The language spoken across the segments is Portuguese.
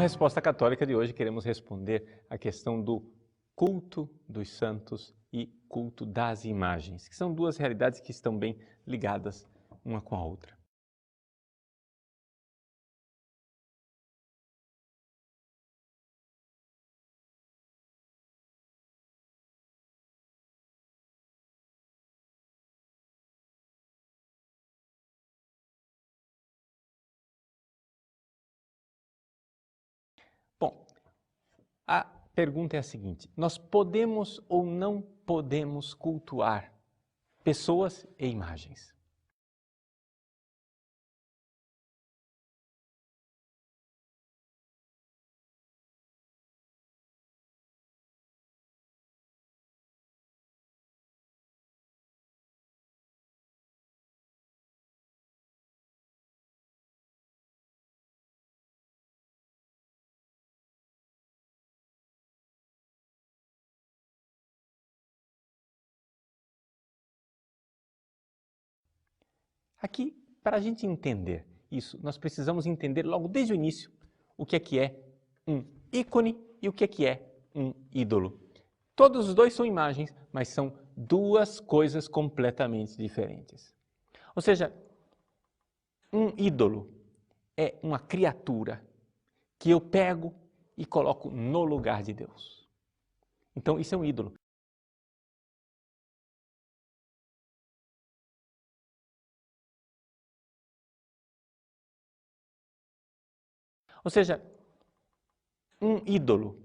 Resposta Católica de hoje, queremos responder a questão do culto dos santos e culto das imagens, que são duas realidades que estão bem ligadas uma com a outra. Bom, a pergunta é a seguinte: nós podemos ou não podemos cultuar pessoas e imagens? Aqui, para a gente entender isso, nós precisamos entender logo desde o início o que é um ícone e o que é um ídolo. Todos os dois são imagens, mas são duas coisas completamente diferentes. Ou seja, um ídolo é uma criatura que eu pego e coloco no lugar de Deus. Então, isso é um ídolo. Ou seja, um ídolo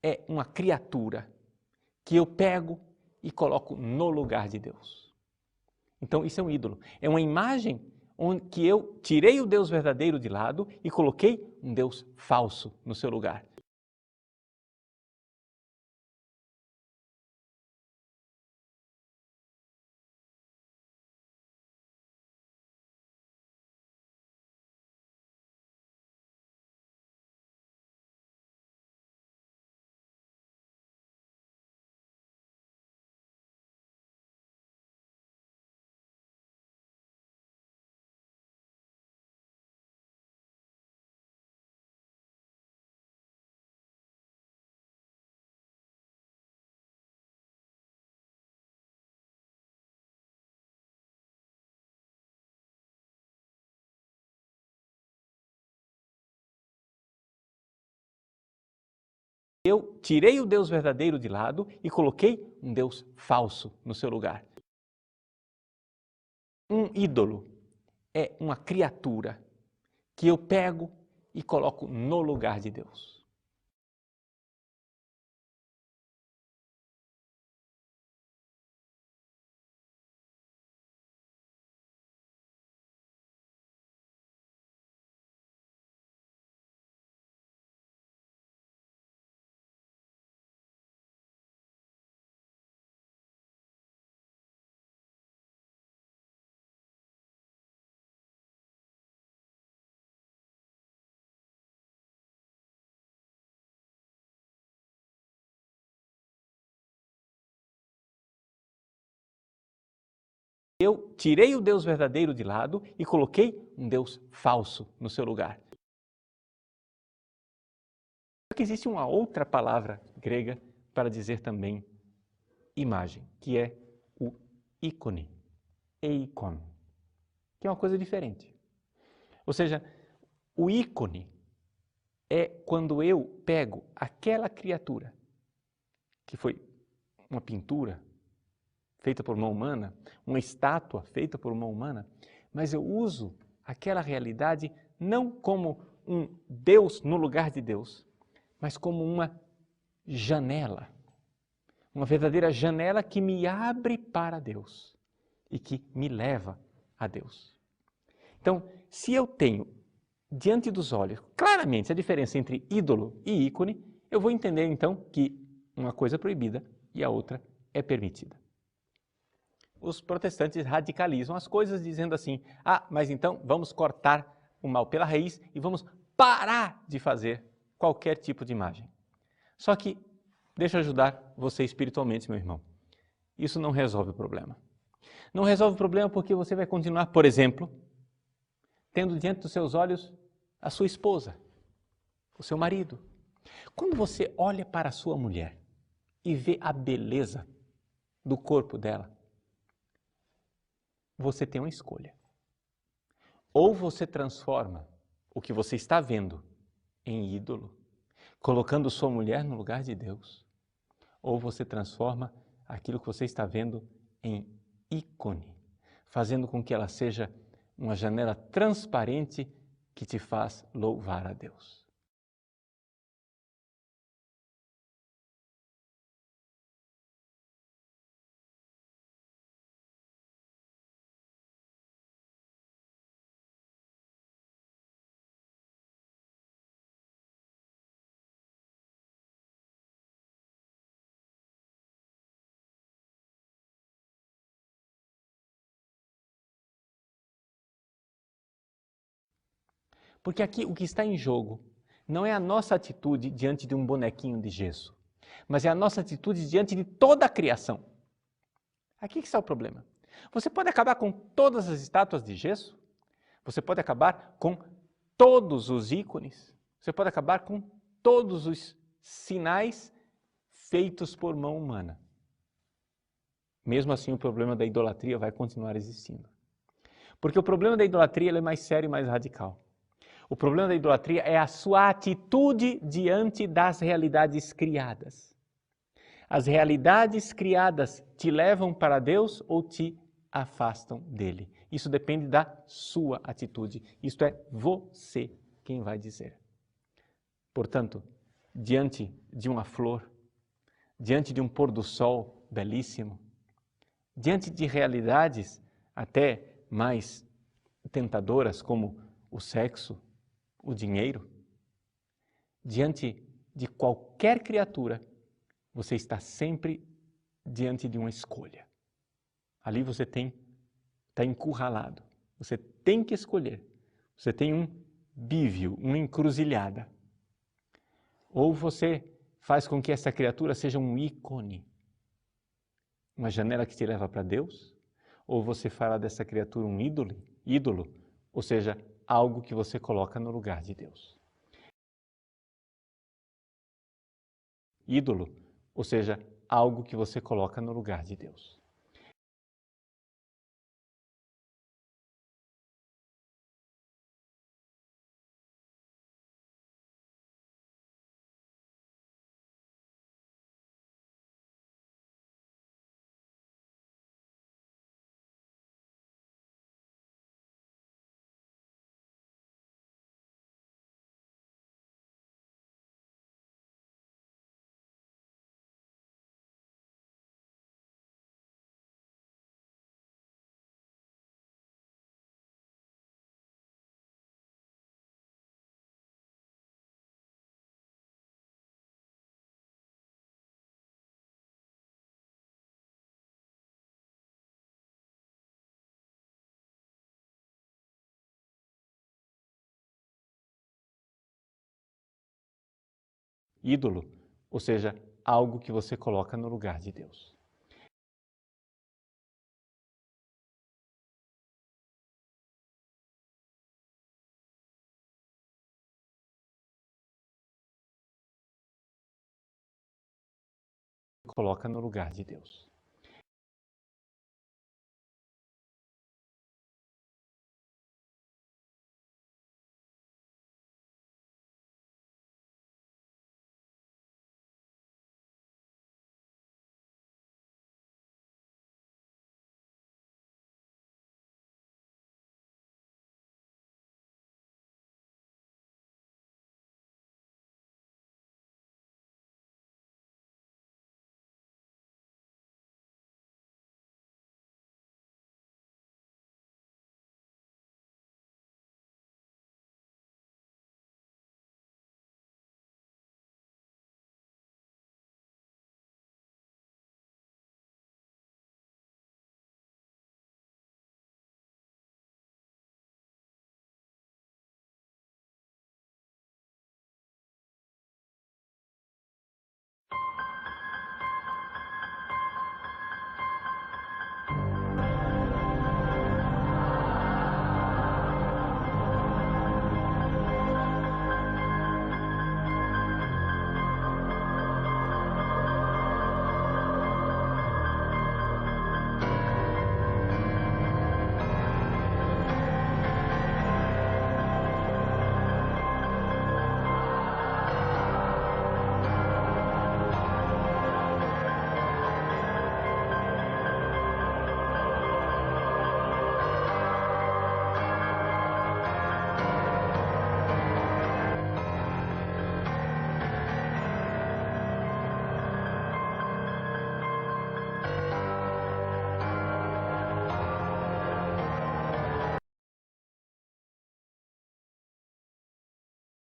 é uma criatura que eu pego e coloco no lugar de Deus. Então, isso é um ídolo. É uma imagem onde que eu tirei o Deus verdadeiro de lado e coloquei um Deus falso no seu lugar. Eu tirei o Deus verdadeiro de lado e coloquei um Deus falso no seu lugar. Um ídolo é uma criatura que eu pego e coloco no lugar de Deus. Eu tirei o Deus verdadeiro de lado e coloquei um Deus falso no seu lugar. Só que existe uma outra palavra grega para dizer também imagem, que é o ícone, eikon, que é uma coisa diferente. Ou seja, o ícone é quando eu pego aquela criatura que foi uma pintura feita por uma humana, uma estátua feita por uma humana, mas eu uso aquela realidade não como um Deus no lugar de Deus, mas como uma janela, uma verdadeira janela que me abre para Deus e que me leva a Deus. Então, se eu tenho diante dos olhos claramente a diferença entre ídolo e ícone, eu vou entender então que uma coisa é proibida e a outra é permitida. Os protestantes radicalizam as coisas dizendo assim: mas então vamos cortar o mal pela raiz e vamos parar de fazer qualquer tipo de imagem. Só que, deixa eu ajudar você espiritualmente, meu irmão. Isso não resolve o problema. Não resolve o problema porque você vai continuar, por exemplo, tendo diante dos seus olhos a sua esposa, o seu marido. Quando você olha para a sua mulher e vê a beleza do corpo dela, você tem uma escolha. Ou você transforma o que você está vendo em ídolo, colocando sua mulher no lugar de Deus, ou você transforma aquilo que você está vendo em ícone, fazendo com que ela seja uma janela transparente que te faz louvar a Deus. Porque aqui o que está em jogo não é a nossa atitude diante de um bonequinho de gesso, mas é a nossa atitude diante de toda a criação. Aqui que está o problema. Você pode acabar com todas as estátuas de gesso, você pode acabar com todos os ícones, você pode acabar com todos os sinais feitos por mão humana. Mesmo assim, o problema da idolatria vai continuar existindo. Porque o problema da idolatria é mais sério e mais radical. O problema da idolatria é a sua atitude diante das realidades criadas. As realidades criadas te levam para Deus ou te afastam dele. Isso depende da sua atitude. Isto é você quem vai dizer. Portanto, diante de uma flor, diante de um pôr do sol belíssimo, diante de realidades até mais tentadoras como o sexo, o dinheiro, diante de qualquer criatura, você está sempre diante de uma escolha. Ali você está encurralado. Você tem que escolher. Você tem um bívio, uma encruzilhada. Ou você faz com que essa criatura seja um ícone, uma janela que te leva para Deus, ou você fará dessa criatura um ídolo, ou seja, algo que você coloca no lugar de Deus. Ídolo, ou seja, algo que você coloca no lugar de Deus. Ídolo, ou seja, algo que você coloca no lugar de Deus. Coloca no lugar de Deus.